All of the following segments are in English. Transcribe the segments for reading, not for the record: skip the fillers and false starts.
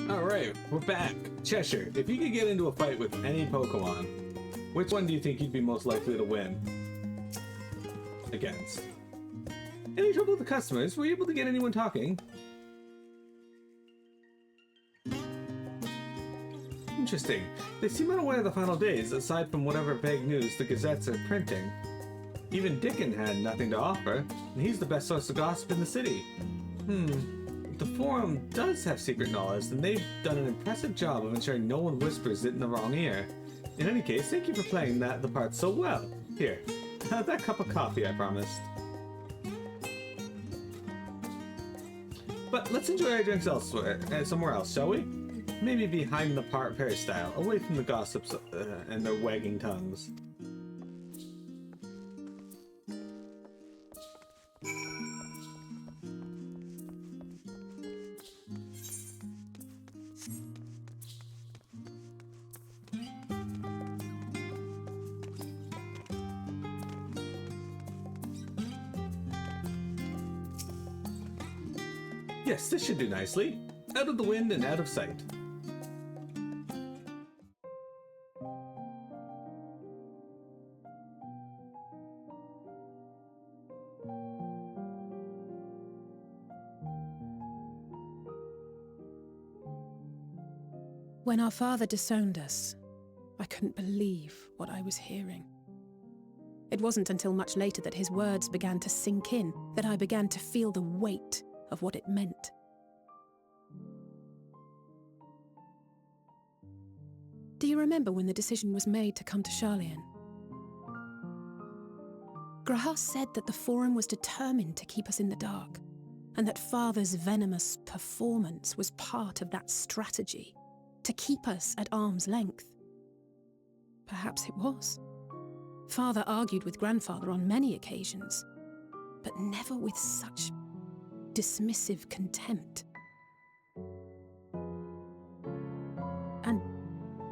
Alright, we're back. Cheshire, if you could get into a fight with any Pokemon, which one do you think you'd be most likely to win against? Any trouble with the customers? Were you able to get anyone talking? Interesting. They seem unaware of the final days, aside from whatever vague news the gazettes are printing. Even Dickon had nothing to offer, and he's the best source of gossip in the city. The Forum does have secret knowledge, and they've done an impressive job of ensuring no one whispers it in the wrong ear. In any case, thank you for playing the part so well. Here, have that cup of coffee I promised. But let's enjoy our drinks elsewhere, somewhere else, shall we? Maybe behind the peristyle, away from the gossips and their wagging tongues. Yes, this should do nicely. Out of the wind and out of sight. When our father disowned us, I couldn't believe what I was hearing. It wasn't until much later that his words began to sink in, that I began to feel the weight of what it meant. Do you remember when the decision was made to come to Sharlayan? Grahas said that the Forum was determined to keep us in the dark, and that Father's venomous performance was part of that strategy, to keep us at arm's length. Perhaps it was. Father argued with Grandfather on many occasions, but never with such dismissive contempt. And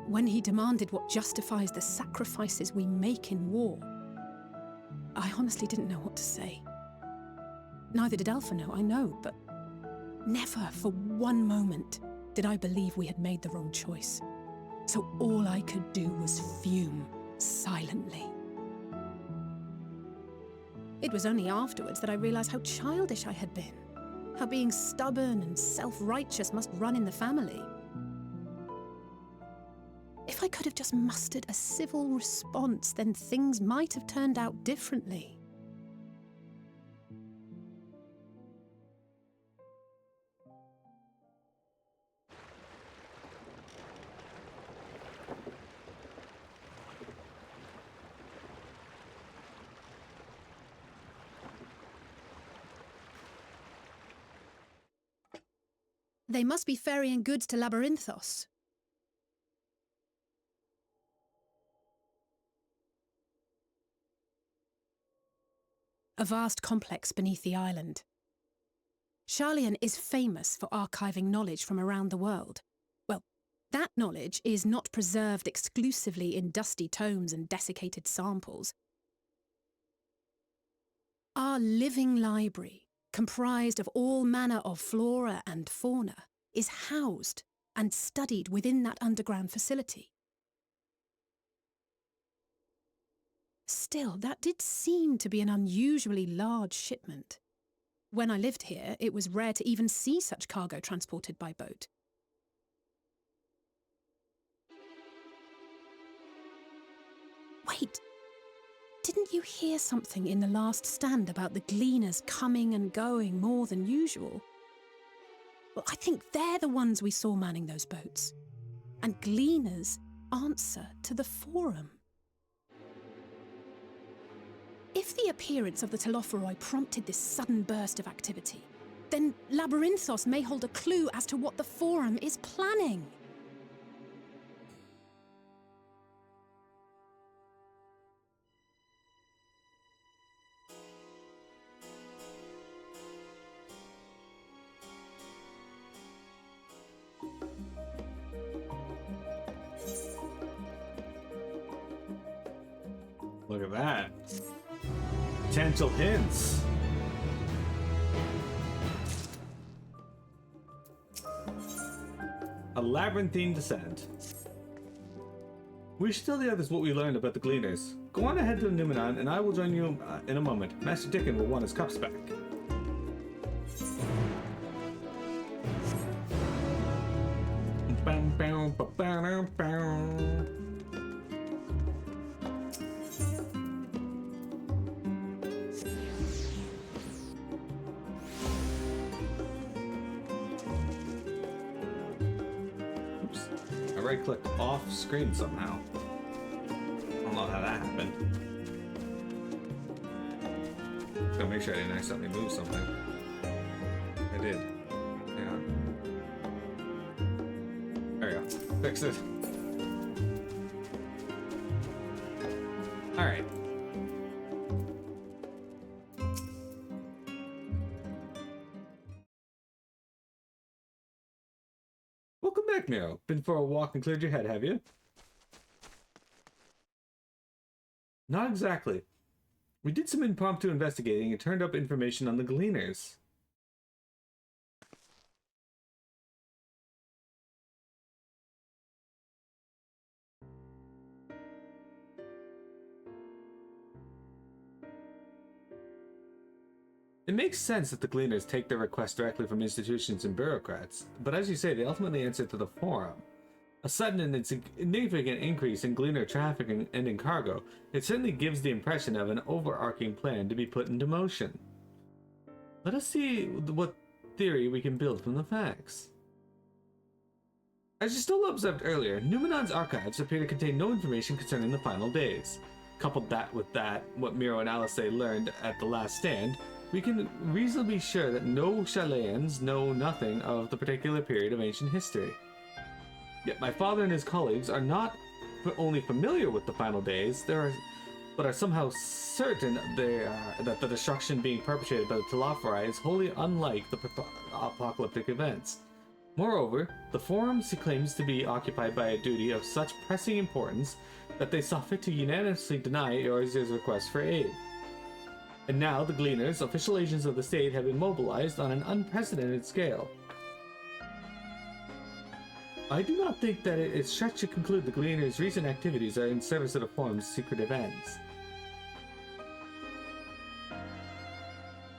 when he demanded what justifies the sacrifices we make in war, I honestly didn't know what to say. Neither did Alphino, I know, but never for one moment did I believe we had made the wrong choice. So all I could do was fume silently. It was only afterwards that I realized how childish I had been, how being stubborn and self-righteous must run in the family. If I could have just mustered a civil response, then things might have turned out differently. They must be ferrying goods to Labyrinthos. A vast complex beneath the island. Sharlayan is famous for archiving knowledge from around the world. Well, that knowledge is not preserved exclusively in dusty tomes and desiccated samples. Our living library, comprised of all manner of flora and fauna, is housed and studied within that underground facility. Still, that did seem to be an unusually large shipment. When I lived here, it was rare to even see such cargo transported by boat. Wait! Didn't you hear something in the last stand about the Gleaners coming and going more than usual? Well, I think they're the ones we saw manning those boats. And Gleaners answer to the Forum. If the appearance of the Telophoroi prompted this sudden burst of activity, then Labyrinthos may hold a clue as to what the Forum is planning. Look at that. Potential hints. A labyrinthine descent. We should tell the others what we learned about the Gleaners. Go on ahead to the Numenon, and I will join you in a moment. Master Dickon will want his cups back. Oops. I right-clicked off screen somehow. I don't know how that happened. Just gotta make sure I didn't accidentally move something. I did. Hang on. There we go. Fixed it. Alright. Welcome back, Miro. Been for a walk and cleared your head, have you? Not exactly. We did some impromptu investigating and turned up information on the Gleaners. It makes sense that the Gleaners take their requests directly from institutions and bureaucrats, but as you say, they ultimately answer to the Forum. A sudden and significant increase in Gleaner traffic and in cargo, it certainly gives the impression of an overarching plan to be put into motion. Let us see what theory we can build from the facts. As you still observed earlier, Numenon's archives appear to contain no information concerning the final days. Coupled that with what Miro and Alice learned at the last stand, we can reasonably be sure that no Sharlayans know nothing of the particular period of ancient history. Yet my father and his colleagues are not only familiar with the final days, but are somehow certain that the destruction being perpetrated by the Telophori is wholly unlike the apocalyptic events. Moreover, the Forum claims to be occupied by a duty of such pressing importance that they saw fit to unanimously deny Eorzir's request for aid. And now the Gleaners, official agents of the state, have been mobilized on an unprecedented scale. I do not think that it is stretched to conclude the Gleaners' recent activities are in service of the Forum's secretive ends.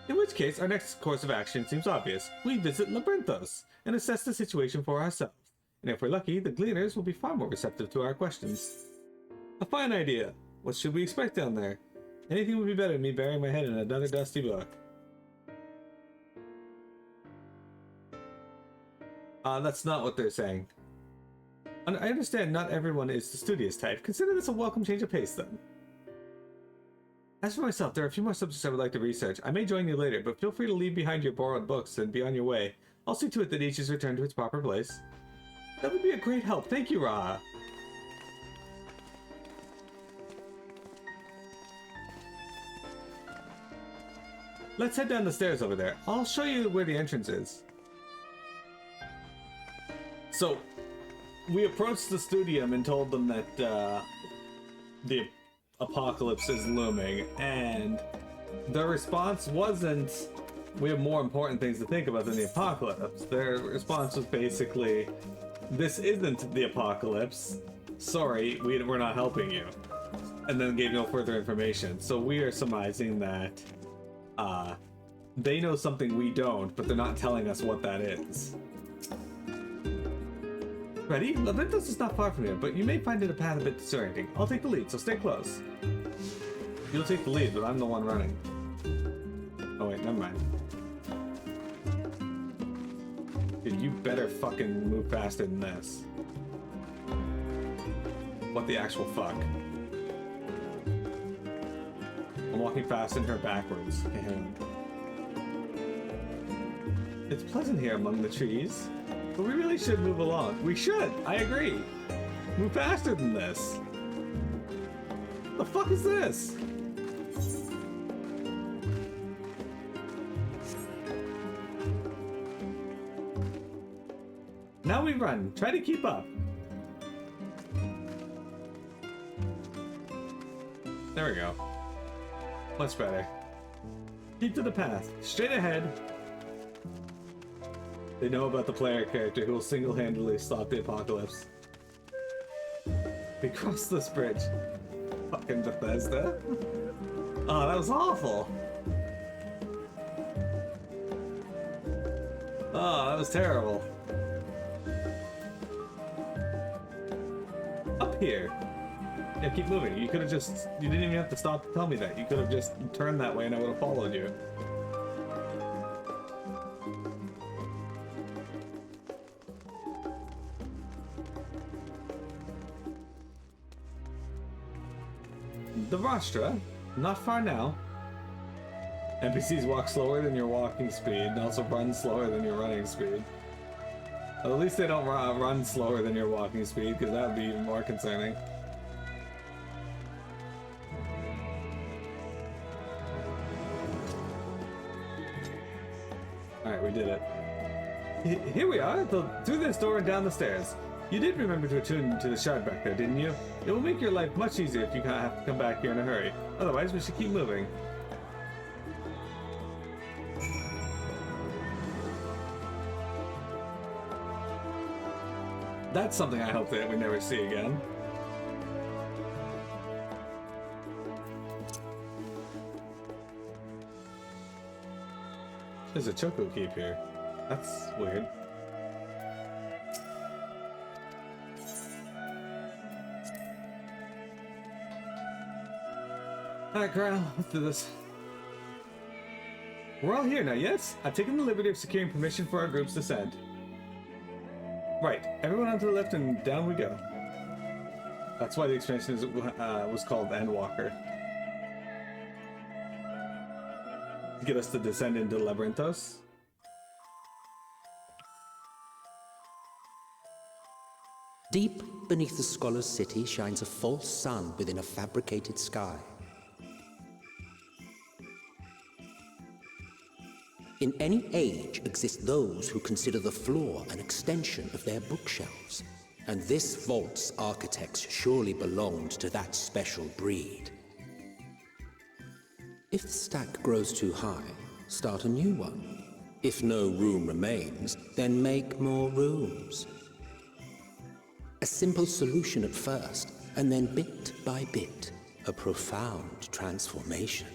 In which case, our next course of action seems obvious. We visit Labyrinthos and assess the situation for ourselves. And if we're lucky, the Gleaners will be far more receptive to our questions. A fine idea. What should we expect down there? Anything would be better than me burying my head in another dusty book. That's not what they're saying. I understand not everyone is the studious type. Consider this a welcome change of pace, then. As for myself, there are a few more subjects I would like to research. I may join you later, but feel free to leave behind your borrowed books and be on your way. I'll see to it that each is returned to its proper place. That would be a great help. Thank you, Raha. Let's head down the stairs over there. I'll show you where the entrance is. So, we approached the studium and told them that the apocalypse is looming, and their response wasn't, we have more important things to think about than the apocalypse. Their response was basically, this isn't the apocalypse. Sorry, we're not helping you. And then gave no further information. So we are surmising that they know something we don't, but they're not telling us what that is. Ready? Labyrinthos is not far from here, but you may find it a path a bit disorienting. I'll take the lead, so stay close. You'll take the lead, but I'm the one running. Oh wait, never mind. Dude, you better fucking move faster than this. What the actual fuck? I'm walking fast and her backwards. It's pleasant here among the trees. But we really should move along. We should! I agree! Move faster than this! The fuck is this? Now we run. Try to keep up. There we go. Much better. Keep to the path. Straight ahead. They know about the player character who will single-handedly stop the apocalypse. We crossed this bridge. Fucking Bethesda. Oh, that was awful. Oh, that was terrible. Up here. Yeah, keep moving. You could have just... You didn't even have to stop to tell me that. You could have just turned that way and I would have followed you. The Rostra, not far now. NPCs walk slower than your walking speed and also run slower than your running speed. Well, at least they don't run slower than your walking speed, because that would be even more concerning. Alright, we did it. Here we are, through this door and down the stairs. You did remember to attune to the shard back there, didn't you? It will make your life much easier if you have to come back here in a hurry. Otherwise, we should keep moving. That's something I hope that we never see again. There's a Choco Keep here. That's weird. Alright, Corral, let's do this. We're all here now, yes? I've taken the liberty of securing permission for our group's descent. Right, everyone onto the left and down we go. That's why the expansion was called Endwalker. Get us to descend into Labyrinthos. Deep beneath the scholar's city shines a false sun within a fabricated sky. In any age exist those who consider the floor an extension of their bookshelves, and this vault's architects surely belonged to that special breed. If the stack grows too high, start a new one. If no room remains, then make more rooms. A simple solution at first, and then bit by bit, a profound transformation.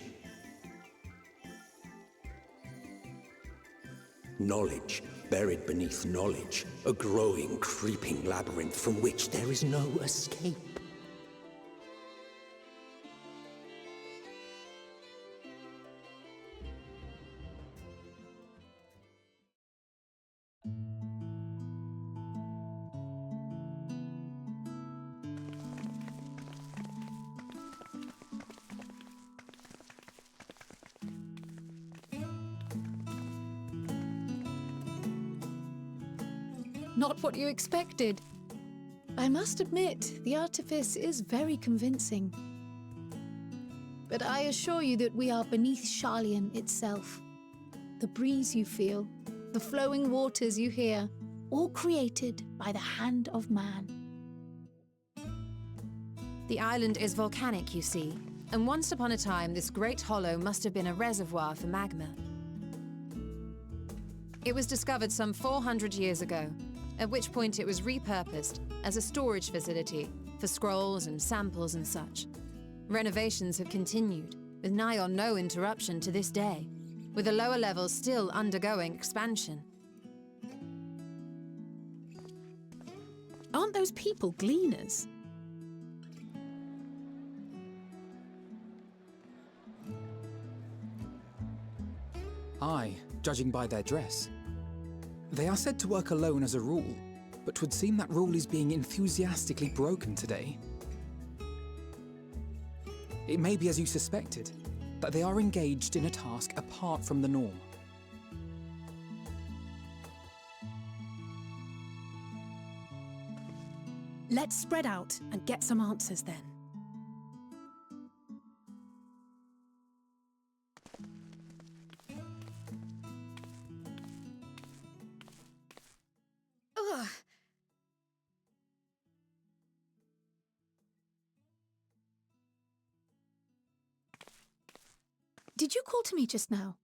Knowledge buried beneath knowledge, a growing, creeping labyrinth from which there is no escape. Not what you expected. I must admit, the artifice is very convincing. But I assure you that we are beneath Sharlayan itself. The breeze you feel, the flowing waters you hear, all created by the hand of man. The island is volcanic, you see, and once upon a time this great hollow must have been a reservoir for magma. It was discovered some 400 years ago, at which point it was repurposed as a storage facility for scrolls and samples and such. Renovations have continued, with nigh on no interruption to this day, with the lower levels still undergoing expansion. Aren't those people gleaners? Aye, judging by their dress. They are said to work alone as a rule, but 'twould seem that rule is being enthusiastically broken today. It may be as you suspected, that they are engaged in a task apart from the norm. Let's spread out and get some answers then. Ugh. Did you call to me just now?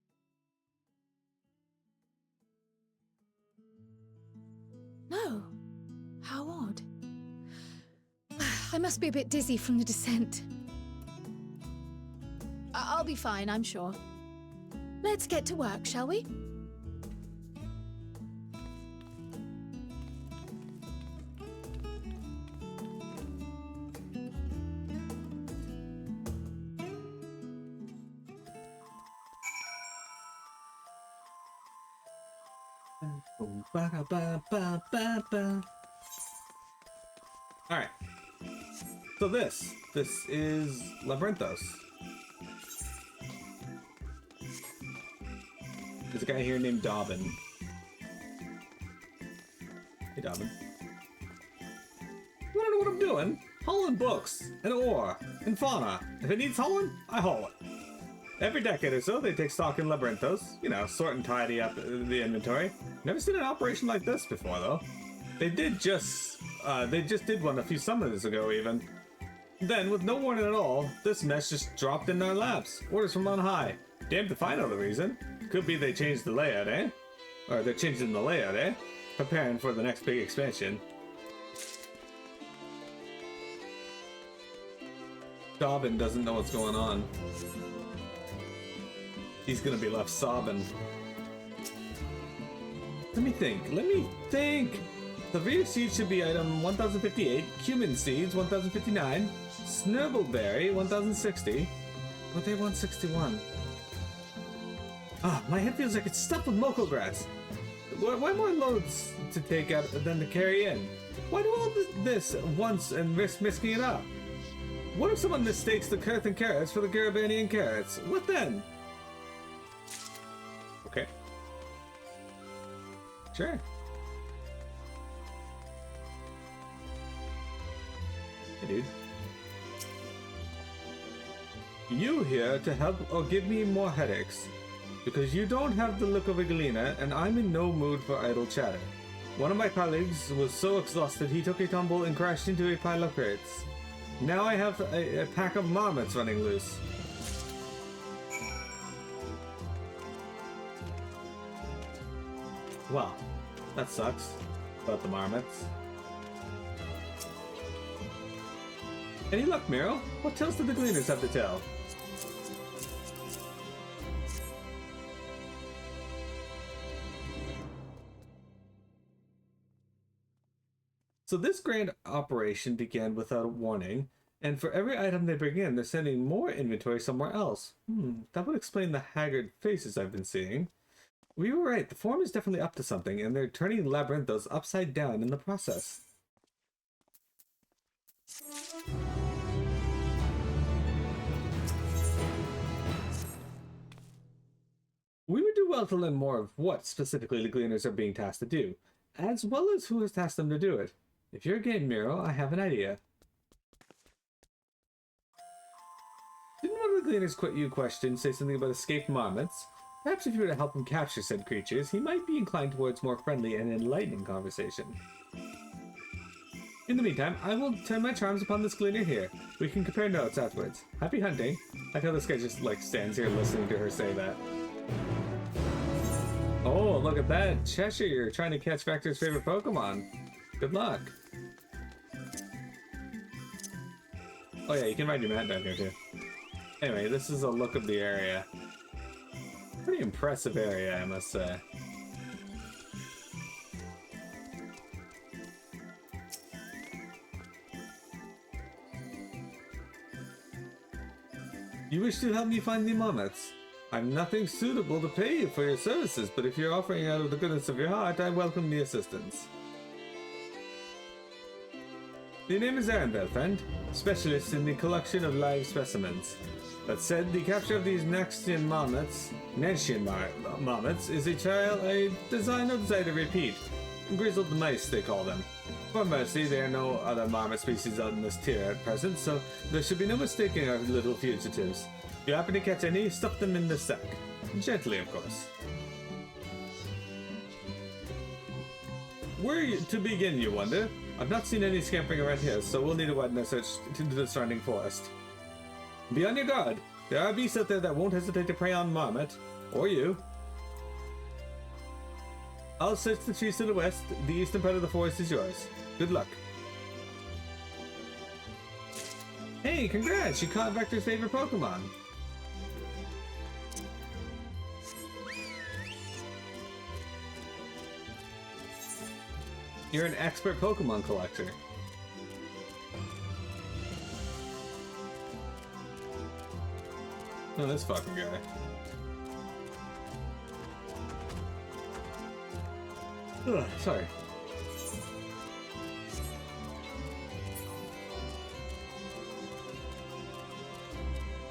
I must be a bit dizzy from the descent. I'll be fine, I'm sure. Let's get to work, shall we? Alright. So this is Labyrinthos. There's a guy here named Dobbin. Hey Dobbin. You wanna know what I'm doing? Hauling books, and ore, and fauna. If it needs hauling, I haul it. Every decade or so, they take stock in Labyrinthos. You know, sort and tidy up the inventory. Never seen an operation like this before, though. They just did one a few summers ago, even. Then, with no warning at all, this mess just dropped in our laps. Orders from on high. Damned if I know the reason. Could be they changed the layout, eh? Or they're changing the layout, eh? Preparing for the next big expansion. Dobbin doesn't know what's going on. He's gonna be left sobbing. Let me think. The Rear Seed should be item 1058, Cumin Seeds 1059, Snirbleberry 1060, but they 161. Ah, my head feels like it's stuffed with Moko grass. Why more loads to take out than to carry in? Why do all this at once and risk mixing it up? What if someone mistakes the Kurthan carrots for the Garabanian carrots? What then? Okay. Sure. Hey, dude. You here to help or give me more headaches? Because you don't have the look of a Gleaner, and I'm in no mood for idle chatter. One of my colleagues was so exhausted he took a tumble and crashed into a pile of crates. Now I have a pack of marmots running loose. Well, that sucks about the marmots. Any luck, Miro? What tales do the Gleaners have to tell? So this grand operation began without a warning, and for every item they bring in, they're sending more inventory somewhere else. That would explain the haggard faces I've been seeing. We were right, the Forum is definitely up to something, and they're turning Labyrinthos upside down in the process. We would do well to learn more of what specifically the Gleaners are being tasked to do, as well as who has tasked them to do it. If you're game, Miro, I have an idea. Didn't one of the Gleaners question say something about escaped marmots? Perhaps if you were to help him capture said creatures, he might be inclined towards more friendly and enlightening conversation. In the meantime, I will turn my charms upon this Gleaner here. We can compare notes afterwards. Happy hunting. I feel this guy just stands here listening to her say that. Oh, look at that. Cheshire, you're trying to catch Vector's favorite Pokemon. Good luck. Oh yeah, you can ride your mat down here too. Anyway, this is a look of the area. Pretty impressive area, I must say. You wish to help me find the marmots? I'm nothing suitable to pay you for your services, but if you're offering out of the goodness of your heart, I welcome the assistance. The name is Arendelle, friend, specialist in the collection of live specimens. That said, the capture of these Naxian marmots is a design of desire to repeat. Grizzled mice, they call them. For mercy, there are no other marmot species on this tier at present, so there should be no mistaking our little fugitives. If you happen to catch any, stuff them in the sack. Gently, of course. Where to begin, you wonder? I've not seen any scampering around here, so we'll need to widen our search into the surrounding forest. Be on your guard. There are beasts out there that won't hesitate to prey on marmot. Or you. I'll search the trees to the west. The eastern part of the forest is yours. Good luck. Hey, congrats! You caught Vector's favorite Pokemon. You're an expert Pokemon collector. Oh, this fucking guy. Ugh, sorry.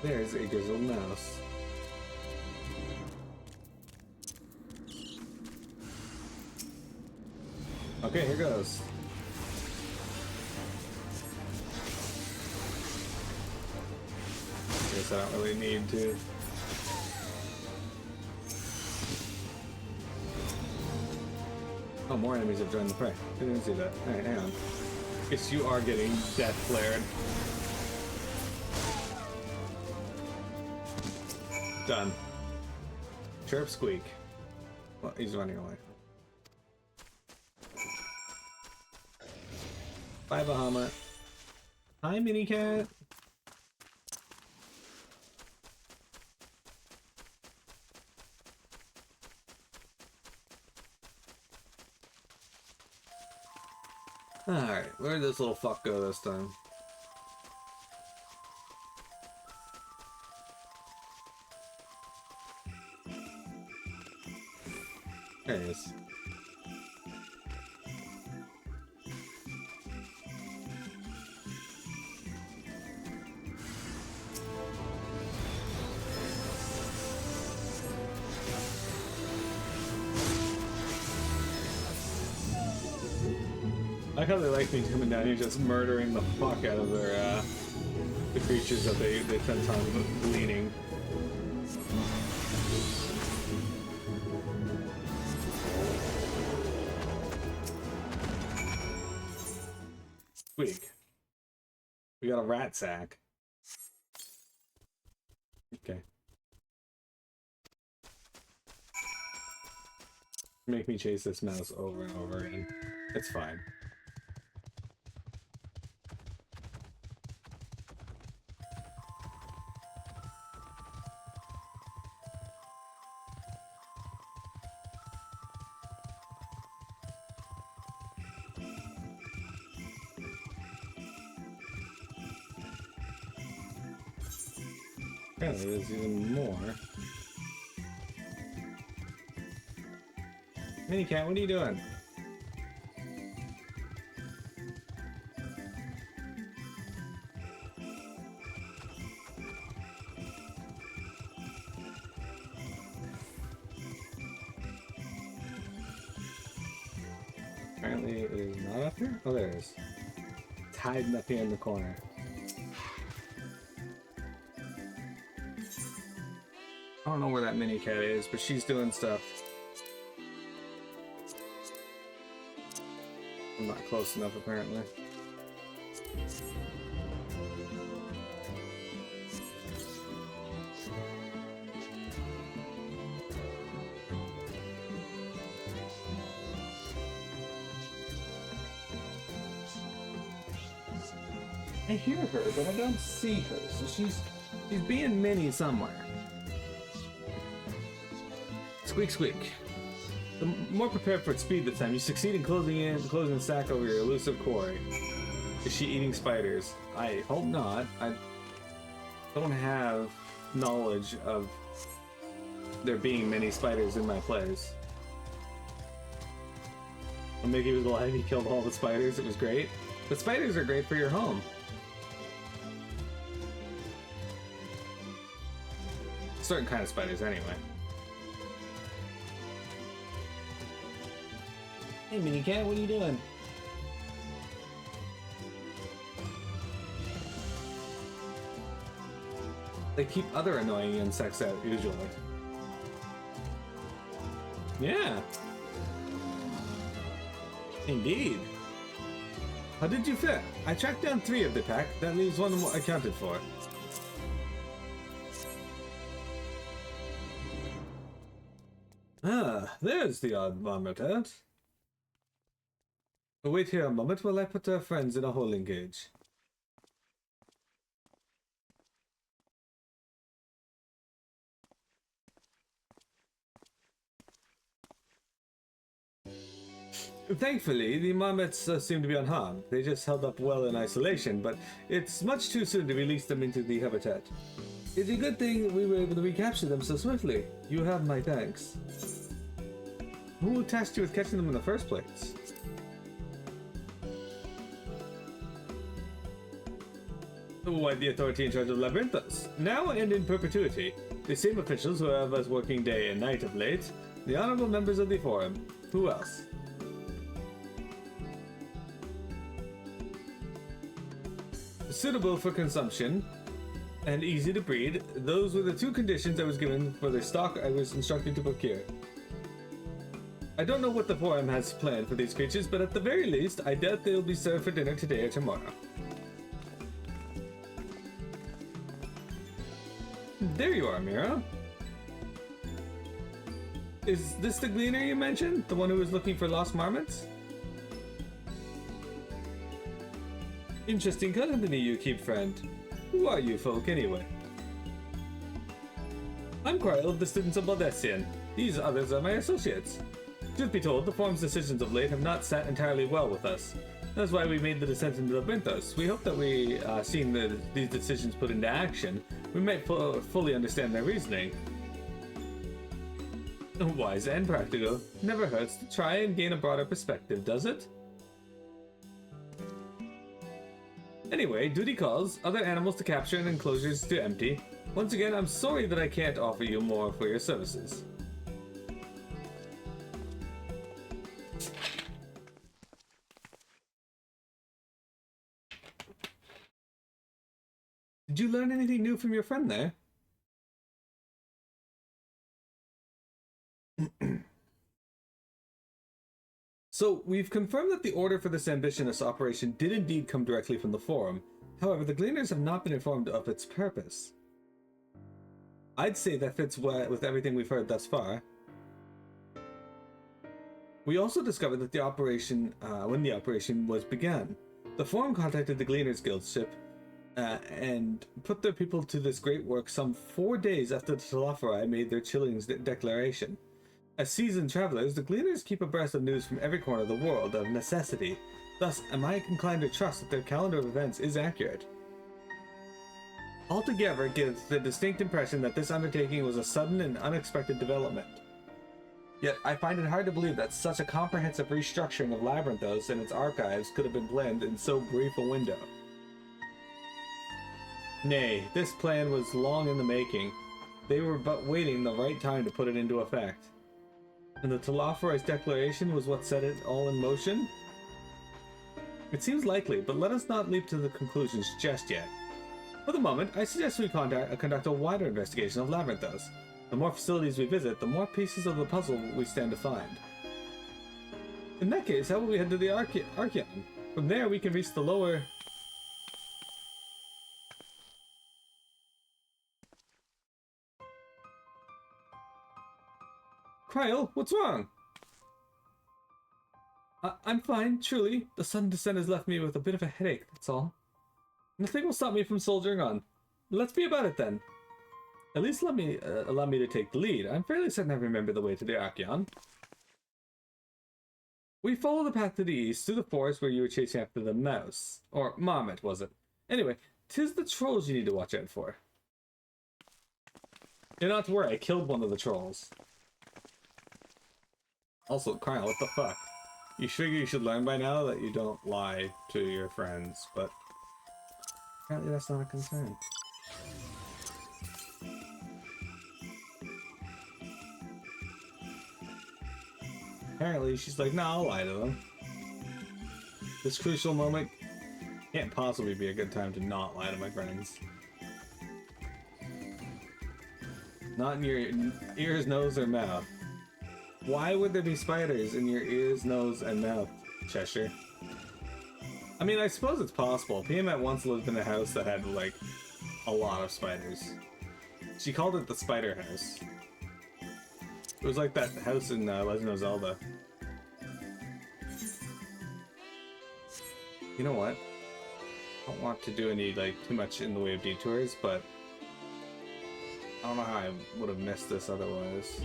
There's a grizzled mouse. Okay, here goes. Guess I don't really need to. Oh, more enemies have joined the fray. I didn't see that. Alright, hang on. Guess you are getting death flared. Done. Chirp squeak. Well, he's running away. Bye, Bahamut. Hi, Mini Cat. Alright, where did this little fuck go this time? There he is. I like how they like me coming down here just murdering the fuck out of their, the creatures that they spend time gleaning. Squeak. We got a rat sack. Okay. Make me chase this mouse over and over again. It's fine. Apparently there's even more. Mini Cat, what are you doing? Apparently it is not up here? Oh, there it is. It's hiding up here in the corner. I don't know where that Mini Cat is, but she's doing stuff. I'm not close enough, apparently. I hear her, but I don't see her, so she's being mini somewhere. Squeak, squeak. The more prepared for its speed this time, you succeed in closing the sack over your elusive quarry. Is she eating spiders? I hope not. I don't have knowledge of there being many spiders in my place. When Mickey was alive, he killed all the spiders. It was great. But spiders are great for your home. Certain kind of spiders, anyway. Hey, Mini Cat, what are you doing? They keep other annoying insects out, usually. Yeah. Indeed. How did you fare? I tracked down 3 of the pack. That leaves 1 more accounted for. Ah, there's the odd vomit out. Wait here a moment while I put our friends in a holding cage. Thankfully, the marmots seem to be unharmed. They just held up well in isolation, but it's much too soon to release them into the habitat. It's a good thing that we were able to recapture them so swiftly. You have my thanks. Who tasked you with catching them in the first place? Why, the authority in charge of Labyrinthos. Now and in perpetuity. The same officials who have us working day and night of late. The honorable members of the Forum. Who else? Suitable for consumption and easy to breed. Those were the two conditions I was given for the stock I was instructed to procure. I don't know what the Forum has planned for these creatures, but at the very least, I doubt they'll be served for dinner today or tomorrow. There you are, Mira. Is this the Gleaner you mentioned? The one who was looking for lost marmots? Interesting company you keep, friend. Who are you folk, anyway? I'm Kryl of the Students of Baldessian. These others are my associates. Truth be told, the Forum's decisions of late have not sat entirely well with us. That's why we made the descent into Labyrinthos. We hope that we, seeing these decisions put into action, we might fully understand their reasoning. Wise and practical. Never hurts to try and gain a broader perspective, does it? Anyway, duty calls, other animals to capture and enclosures to empty. Once again, I'm sorry that I can't offer you more for your services. Did you learn anything new from your friend there? So, we've confirmed that the order for this ambitious operation did indeed come directly from the Forum. However, the Gleaners have not been informed of its purpose. I'd say that fits with everything we've heard thus far. We also discovered that the operation, when the operation was began, the Forum contacted the Gleaners Guild ship and put their people to this great work some 4 days after the Telophori made their chilling declaration. As seasoned travelers, the Gleaners keep abreast of news from every corner of the world of necessity. Thus, am I inclined to trust that their calendar of events is accurate. Altogether, it gives the distinct impression that this undertaking was a sudden and unexpected development. Yet, I find it hard to believe that such a comprehensive restructuring of Labyrinthos and its archives could have been planned in so brief a window. Nay, this plan was long in the making. They were but waiting the right time to put it into effect. And the Telophori's declaration was what set it all in motion? It seems likely, but let us not leap to the conclusions just yet. For the moment, I suggest we conduct a wider investigation of Labyrinthos. The more facilities we visit, the more pieces of the puzzle we stand to find. In that case, how about we head to the Archeon? From there, we can reach the lower... Kryl, what's wrong? I'm fine, truly. The sudden descent has left me with a bit of a headache, that's all. Nothing will stop me from soldiering on. Let's be about it then. At least allow me to take the lead. I'm fairly certain I remember the way to the Archeon. We follow the path to the east, through the forest where you were chasing after the mouse. Or marmot, was it? Anyway, 'tis the trolls you need to watch out for. You're not to worry, I killed one of the trolls. Also, Kryl, what the fuck? You figure you should learn by now that you don't lie to your friends, but apparently that's not a concern. Apparently she's like, nah, I'll lie to them. This crucial moment can't possibly be a good time to not lie to my friends. Not in your ears, nose, or mouth. Why would there be spiders in your ears, nose, and mouth, Cheshire? I mean, I suppose it's possible. Tiamat once lived in a house that had, like, a lot of spiders. She called it the Spider House. It was like that house in Legend of Zelda. You know what? I don't want to do any, like, too much in the way of detours, but I don't know how I would have missed this otherwise.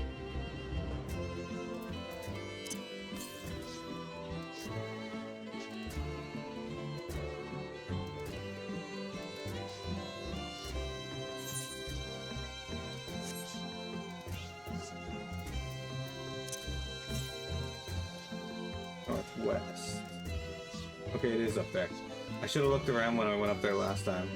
west. Okay, it is up there. I should have looked around when I went up there last time.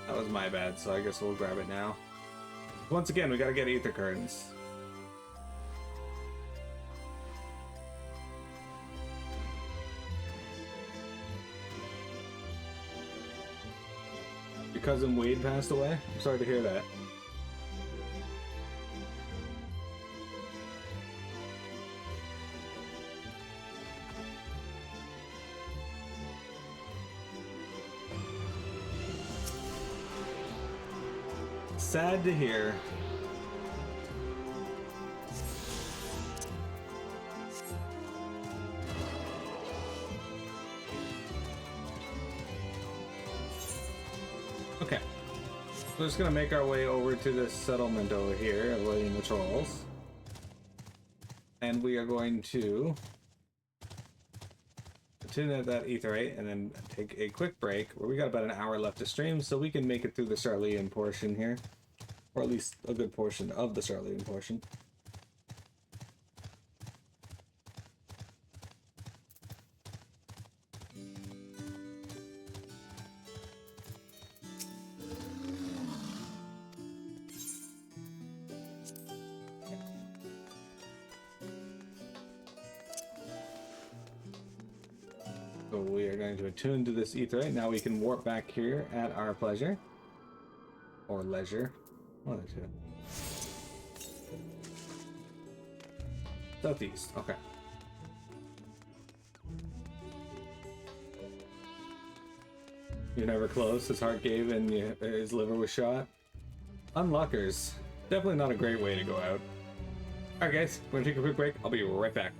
That was my bad, so I guess we'll grab it now. Once again, we gotta get ether curtains. Your cousin Wade passed away? I'm sorry to hear that. Sad to hear. Okay. We're just gonna make our way over to this settlement over here, avoiding the trolls. And we are going to tune out that etherite and then take a quick break where we got about an hour left to stream, so we can make it through the Sharlayan portion here. Or at least a good portion of the Sharlayan portion. So we are going to attune to this etherite. Now we can warp back here at our pleasure. Or leisure. One of the two. Southeast, okay. You're never close, his heart gave and his liver was shot. Unluckers. Definitely not a great way to go out. Alright guys, we're gonna take a quick break. I'll be right back.